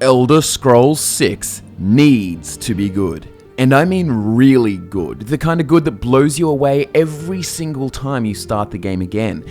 Elder Scrolls 6 needs to be good. And I mean really good. The kind of good that blows you away every single time you start the game again.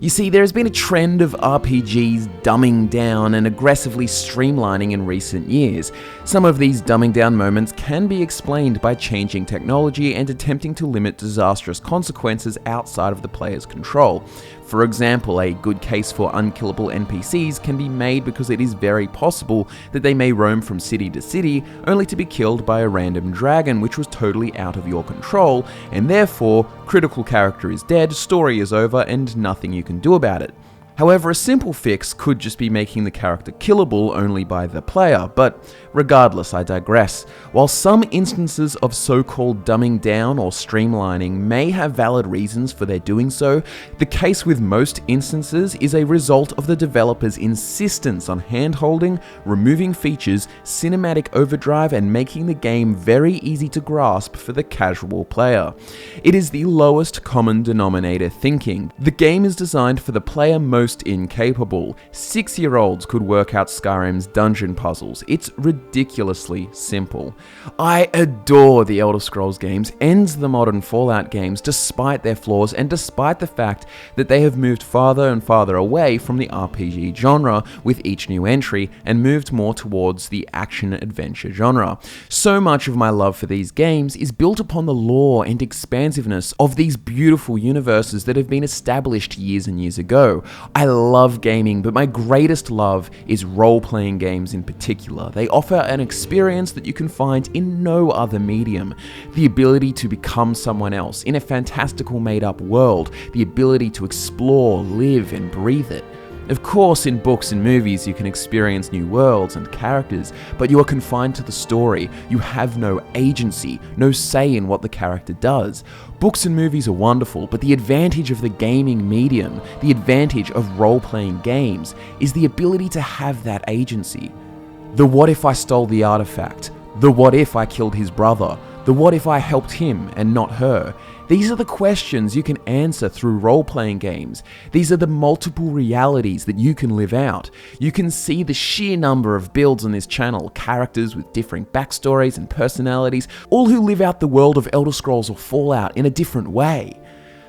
You see, there has been a trend of RPGs dumbing down and aggressively streamlining in recent years. Some of these dumbing down moments can be explained by changing technology and attempting to limit disastrous consequences outside of the player's control. For example, a good case for unkillable NPCs can be made because it is very possible that they may roam from city to city only to be killed by a random dragon which was totally out of your control, and therefore, critical character is dead, story is over, and nothing you can do about it. However, a simple fix could just be making the character killable only by the player, but regardless, I digress. While some instances of so-called dumbing down or streamlining may have valid reasons for their doing so, the case with most instances is a result of the developer's insistence on hand-holding, removing features, cinematic overdrive, and making the game very easy to grasp for the casual player. It is the lowest common denominator thinking. The game is designed for the player most incapable. 6-year-olds could work out Skyrim's dungeon puzzles. It's ridiculously simple. I adore the Elder Scrolls games and the modern Fallout games despite their flaws and despite the fact that they have moved farther and farther away from the RPG genre with each new entry and moved more towards the action-adventure genre. So much of my love for these games is built upon the lore and expansiveness of these beautiful universes that have been established years and years ago. I love gaming, but my greatest love is role-playing games in particular. They offer an experience that you can find in no other medium. The ability to become someone else in a fantastical made-up world, the ability to explore, live, and breathe it. Of course, in books and movies you can experience new worlds and characters, but you are confined to the story. You have no agency, no say in what the character does. Books and movies are wonderful, but the advantage of the gaming medium, the advantage of role-playing games, is the ability to have that agency. The what if I stole the artifact? The what if I killed his brother? The what if I helped him and not her? These are the questions you can answer through role-playing games. These are the multiple realities that you can live out. You can see the sheer number of builds on this channel, characters with differing backstories and personalities, all who live out the world of Elder Scrolls or Fallout in a different way.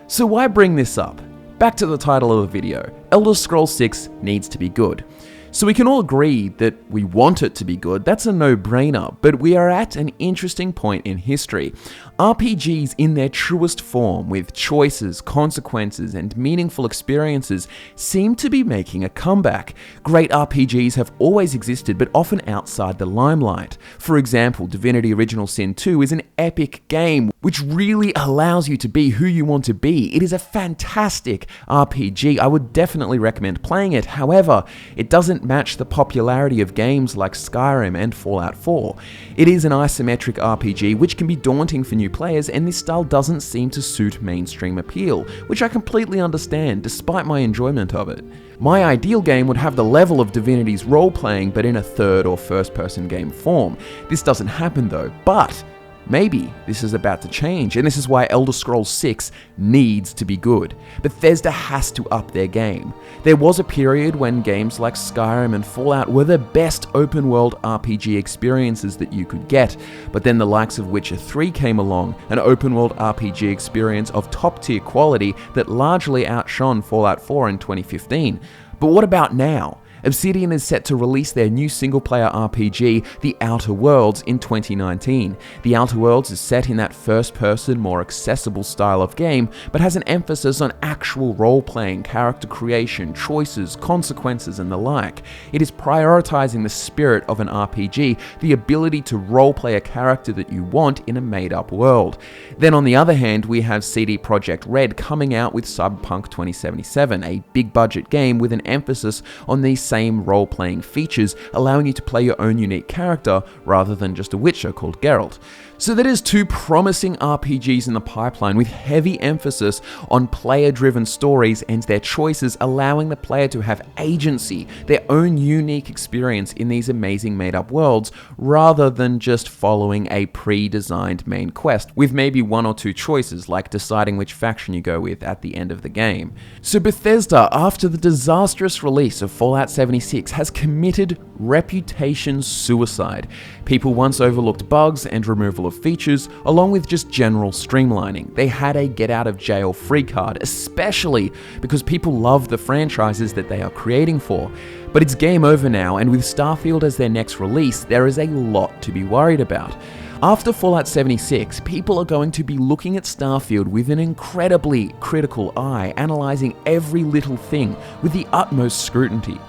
So why bring this up? Back to the title of the video, Elder Scrolls 6 needs to be good. So we can all agree that we want it to be good, that's a no-brainer, but we are at an interesting point in history. RPGs in their truest form, with choices, consequences, and meaningful experiences, seem to be making a comeback. Great RPGs have always existed, but often outside the limelight. For example, Divinity Original Sin 2 is an epic game, which really allows you to be who you want to be. It is a fantastic RPG. I would definitely recommend playing it. However, it doesn't match the popularity of games like Skyrim and Fallout 4. It is an isometric RPG which can be daunting for new players, and this style doesn't seem to suit mainstream appeal, which I completely understand despite my enjoyment of it. My ideal game would have the level of Divinity's role-playing, but in a third or first-person game form. This doesn't happen though, but maybe this is about to change, and this is why Elder Scrolls 6 needs to be good. Bethesda has to up their game. There was a period when games like Skyrim and Fallout were the best open-world RPG experiences that you could get, but then the likes of Witcher 3 came along, an open-world RPG experience of top-tier quality that largely outshone Fallout 4 in 2015. But what about now? Obsidian is set to release their new single-player RPG, The Outer Worlds, in 2019. The Outer Worlds is set in that first-person, more accessible style of game, but has an emphasis on actual role-playing, character creation, choices, consequences, and the like. It is prioritizing the spirit of an RPG, the ability to role-play a character that you want in a made-up world. Then on the other hand, we have CD Projekt Red coming out with Cyberpunk 2077, a big-budget game with an emphasis on these same role-playing features, allowing you to play your own unique character rather than just a Witcher called Geralt. So that is two promising RPGs in the pipeline with heavy emphasis on player-driven stories and their choices, allowing the player to have agency, their own unique experience in these amazing made-up worlds, rather than just following a pre-designed main quest, with maybe one or two choices, like deciding which faction you go with at the end of the game. So Bethesda, after the disastrous release of Fallout 76, has committed reputation suicide. People once overlooked bugs and removal of features, along with just general streamlining. They had a get-out-of-jail-free card, especially because people love the franchises that they are creating for. But it's game over now, and with Starfield as their next release, there is a lot to be worried about. After Fallout 76, people are going to be looking at Starfield with an incredibly critical eye, analysing every little thing with the utmost scrutiny.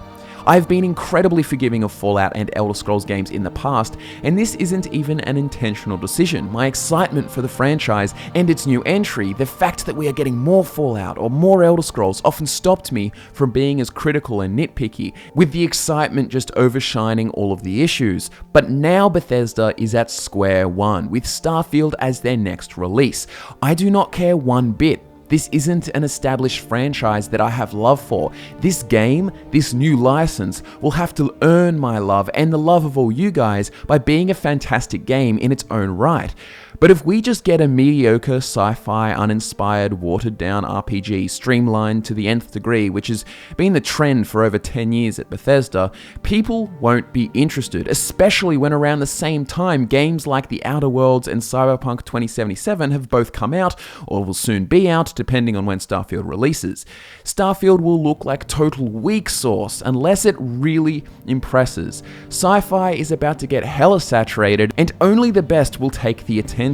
I've been incredibly forgiving of Fallout and Elder Scrolls games in the past, and this isn't even an intentional decision. My excitement for the franchise and its new entry, the fact that we are getting more Fallout or more Elder Scrolls, often stopped me from being as critical and nitpicky, with the excitement just overshining all of the issues. But now Bethesda is at square one, with Starfield as their next release. I do not care one bit. This isn't an established franchise that I have love for. This game, this new license, will have to earn my love and the love of all you guys by being a fantastic game in its own right. But if we just get a mediocre sci-fi, uninspired, watered-down RPG streamlined to the nth degree, which has been the trend for over 10 years at Bethesda, people won't be interested, especially when around the same time games like The Outer Worlds and Cyberpunk 2077 have both come out, or will soon be out, depending on when Starfield releases. Starfield will look like total weak sauce unless it really impresses. Sci-fi is about to get hella saturated, and only the best will take the attention.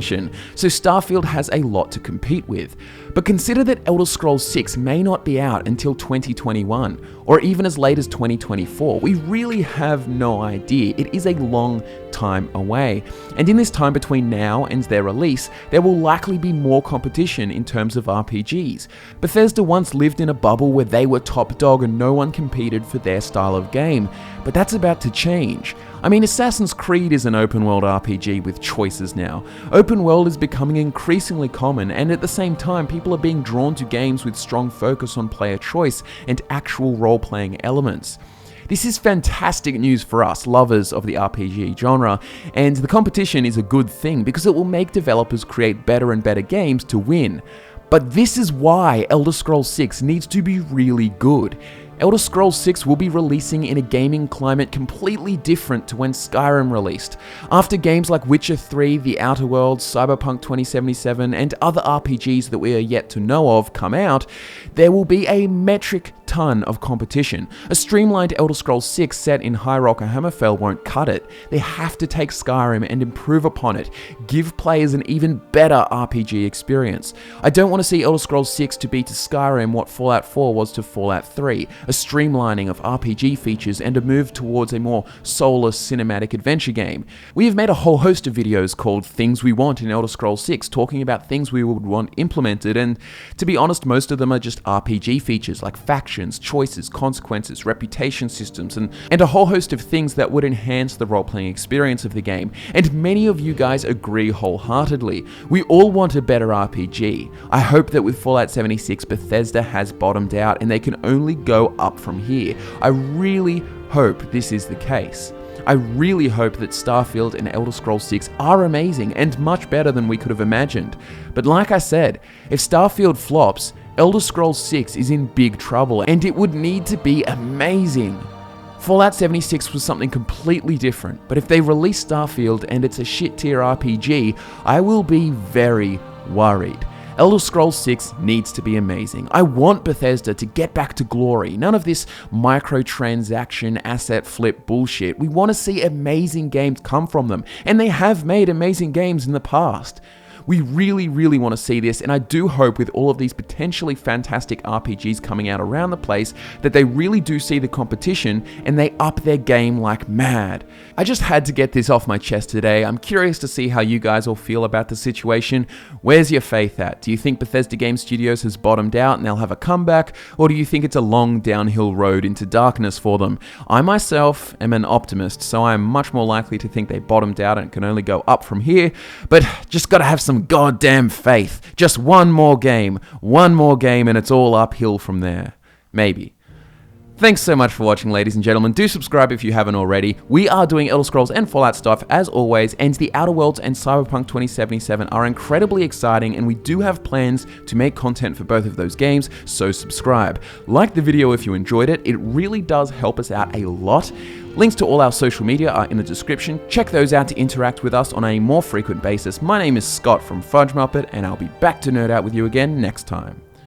So Starfield has a lot to compete with. But consider that Elder Scrolls 6 may not be out until 2021, or even as late as 2024. We really have no idea. It is a long time away. And in this time between now and their release, there will likely be more competition in terms of RPGs. Bethesda once lived in a bubble where they were top dog and no one competed for their style of game, but that's about to change. I mean, Assassin's Creed is an open world RPG with choices now. Open world is becoming increasingly common, and at the same time, people are being drawn to games with strong focus on player choice and actual role-playing elements. This is fantastic news for us, lovers of the RPG genre, and the competition is a good thing because it will make developers create better and better games to win. But this is why Elder Scrolls 6 needs to be really good. Elder Scrolls 6 will be releasing in a gaming climate completely different to when Skyrim released. After games like Witcher 3, The Outer Worlds, Cyberpunk 2077, and other RPGs that we are yet to know of come out, there will be a metric ton of competition. A streamlined Elder Scrolls 6 set in High Rock or Hammerfell won't cut it. They have to take Skyrim and improve upon it, give players an even better RPG experience. I don't want to see Elder Scrolls 6 to be to Skyrim what Fallout 4 was to Fallout 3, a streamlining of RPG features and a move towards a more soulless cinematic adventure game. We have made a whole host of videos called Things We Want in Elder Scrolls 6, talking about things we would want implemented, and to be honest, most of them are just RPG features like factions, choices, consequences, reputation systems, and a whole host of things that would enhance the role-playing experience of the game. And many of you guys agree wholeheartedly. We all want a better RPG. I hope that with Fallout 76, Bethesda has bottomed out and they can only go up from here. I really hope this is the case. I really hope that Starfield and Elder Scrolls 6 are amazing and much better than we could have imagined. But like I said, if Starfield flops, Elder Scrolls 6 is in big trouble, and it would need to be amazing. Fallout 76 was something completely different, but if they release Starfield and it's a shit tier RPG, I will be very worried. Elder Scrolls 6 needs to be amazing. I want Bethesda to get back to glory. None of this microtransaction asset flip bullshit. We want to see amazing games come from them, and they have made amazing games in the past. We really, really want to see this, and I do hope with all of these potentially fantastic RPGs coming out around the place that they really do see the competition and they up their game like mad. I just had to get this off my chest today. I'm curious to see how you guys all feel about the situation. Where's your faith at? Do you think Bethesda Game Studios has bottomed out and they'll have a comeback, or do you think it's a long downhill road into darkness for them? I myself am an optimist, so I am much more likely to think they bottomed out and can only go up from here, but just gotta have some goddamn faith. Just one more game, and it's all uphill from there. Maybe. Thanks so much for watching, ladies and gentlemen. Do subscribe if you haven't already. We are doing Elder Scrolls and Fallout stuff as always, and the Outer Worlds and Cyberpunk 2077 are incredibly exciting, and we do have plans to make content for both of those games, so subscribe. Like the video if you enjoyed it, it really does help us out a lot. Links to all our social media are in the description. Check those out to interact with us on a more frequent basis. My name is Scott from FudgeMuppet, and I'll be back to nerd out with you again next time.